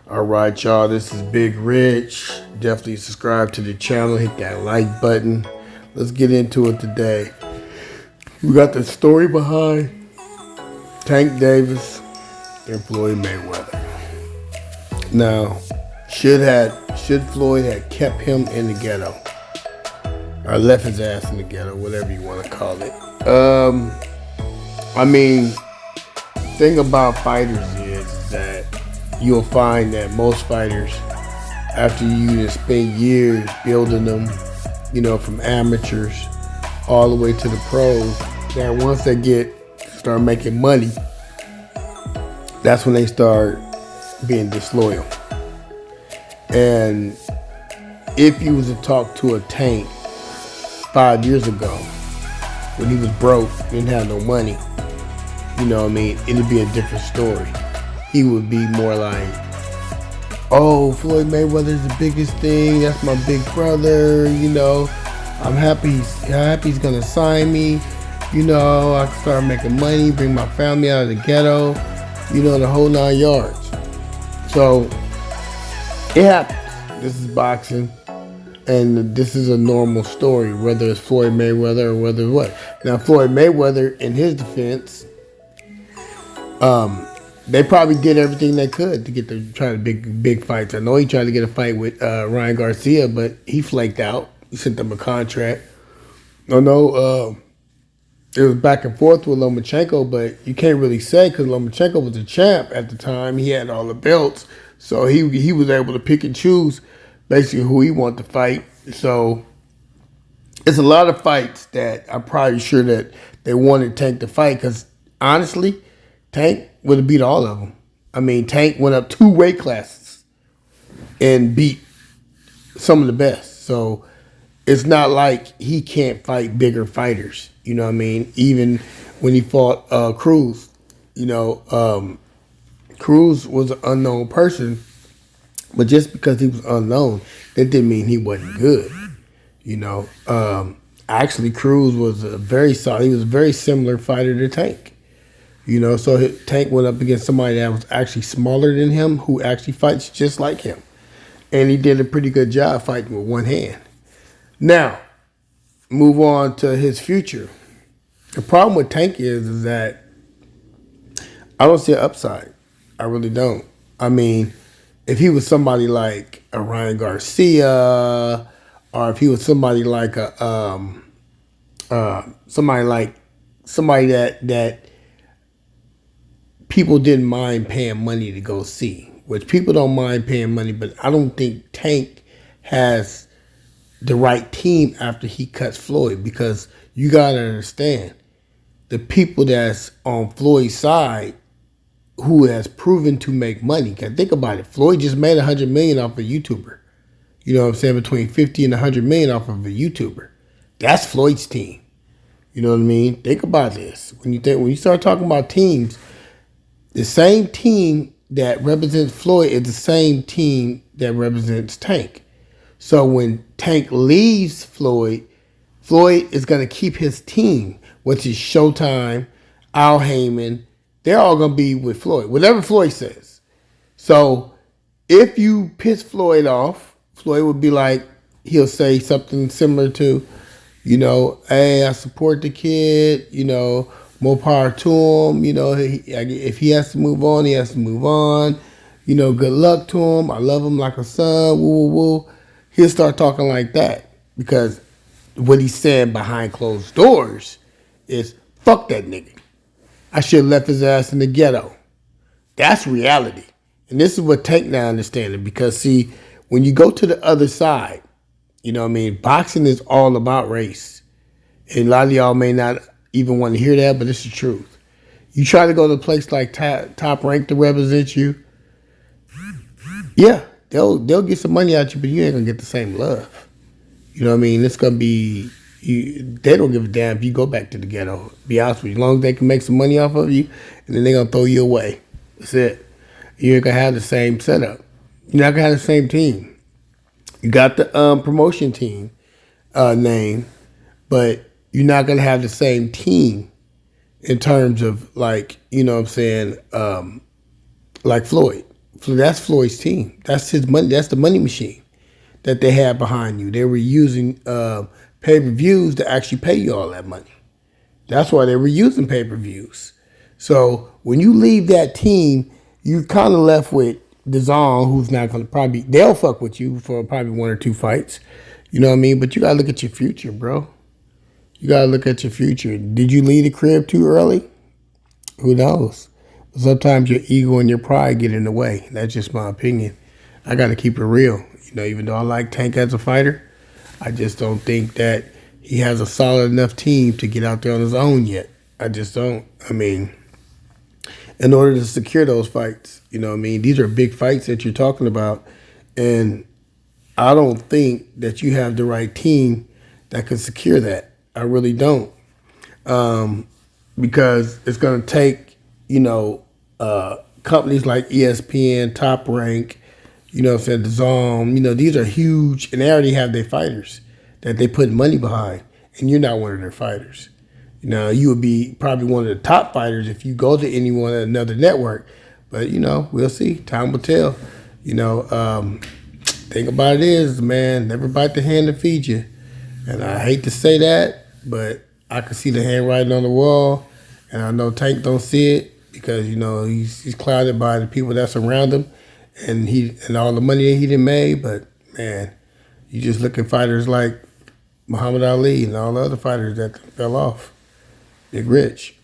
All right, y'all, this is Big Rich. Definitely subscribe to the channel, hit that like button. Let's get into it today. We got the story behind Tank Davis and Floyd Mayweather. Now, should Floyd have kept him in the ghetto? Or left his ass in the ghetto, whatever you want to call it. Thing about fighters is that you'll find that most fighters, after you spend years building them, from amateurs all the way to the pros, that once they start making money, that's when they start being disloyal. And if you was to talk to a Tank 5 years ago, when he was broke, didn't have no money, it'd be a different story. He would be more like, oh, Floyd Mayweather's the biggest thing. That's my big brother. I'm happy he's gonna sign me. I can start making money, bring my family out of the ghetto. The whole 9 yards. So it happens. This is boxing, and this is a normal story, whether it's Floyd Mayweather or whether it's what. Now, Floyd Mayweather, in his defense, they probably did everything they could to get try to big fights. I know he tried to get a fight with Ryan Garcia, but he flaked out. He sent them a contract. It was back and forth with Lomachenko, but you can't really say because Lomachenko was a champ at the time. He had all the belts, so he was able to pick and choose basically who he wanted to fight. So it's a lot of fights that I'm probably sure that they wanted Tank to fight because honestly, Tank would have beat all of them. Tank went up 2 weight classes and beat some of the best. So it's not like he can't fight bigger fighters. Even when he fought Cruz, Cruz was an unknown person, but just because he was unknown, that didn't mean he wasn't good. Actually, Cruz was he was a very similar fighter to Tank. So Tank went up against somebody that was actually smaller than him, who actually fights just like him. And he did a pretty good job fighting with one hand. Now, move on to his future. The problem with Tank is that I don't see an upside. I really don't. If he was somebody like a Ryan Garcia, or if he was somebody like somebody that people didn't mind paying money to go see, which people don't mind paying money, but I don't think Tank has the right team after he cuts Floyd, because you got to understand, the people that's on Floyd's side who has proven to make money, because think about it, Floyd just made $100 million off a YouTuber. Between 50 and 100 million off of a YouTuber. That's Floyd's team. Think about this. When you start talking about teams, the same team that represents Floyd is the same team that represents Tank. So when Tank leaves Floyd, Floyd is going to keep his team, which is Showtime, Al Heyman. They're all going to be with Floyd, whatever Floyd says. So if you piss Floyd off, Floyd would be like, he'll say something similar to, hey, I support the kid, more power to him. If he has to move on, he has to move on. Good luck to him. I love him like a son. Woo, woo, woo. He'll start talking like that because what he's saying behind closed doors is, fuck that nigga. I should have left his ass in the ghetto. That's reality. And this is what Tank now understanding, because see, when you go to the other side, boxing is all about race. And a lot of y'all may not even want to hear that, but it's the truth. You try to go to a place like Top Rank to represent you, yeah, they'll get some money out you, but you ain't gonna get the same love. It's gonna be they don't give a damn if you go back to the ghetto. Be honest with you, as long as they can make some money off of you, and then they're gonna throw you away. That's it. You ain't gonna have the same setup. You're not gonna have the same team. You got the promotion team name, but you're not gonna have the same team in terms of like, like Floyd. So that's Floyd's team. That's his money. That's the money machine that they had behind you. They were using pay-per-views to actually pay you all that money. That's why they were using pay-per-views. So when you leave that team, you're kind of left with DAZN, who's not going to probably, they'll fuck with you for probably 1 or 2 fights. You know what I mean? But you got to look at your future, bro. You got to look at your future. Did you leave the crib too early? Who knows? Sometimes your ego and your pride get in the way. That's just my opinion. I got to keep it real. You know, even though I like Tank as a fighter, I just don't think that he has a solid enough team to get out there on his own yet. I just don't. I mean, in order to secure those fights, you know what I mean? These are big fights that you're talking about. And I don't think that you have the right team that can secure that. I really don't. Because it's going to take, companies like ESPN, Top Rank, the DAZN, these are huge, and they already have their fighters that they put money behind, and you're not one of their fighters. You would be probably one of the top fighters if you go to another network, but, we'll see. Time will tell. Thing about it is, man, never bite the hand that feeds you. And I hate to say that, but I can see the handwriting on the wall, and I know Tank don't see it because, he's clouded by the people that surround him and all the money that he done made. But, man, you just look at fighters like Muhammad Ali and all the other fighters that fell off. Big rich.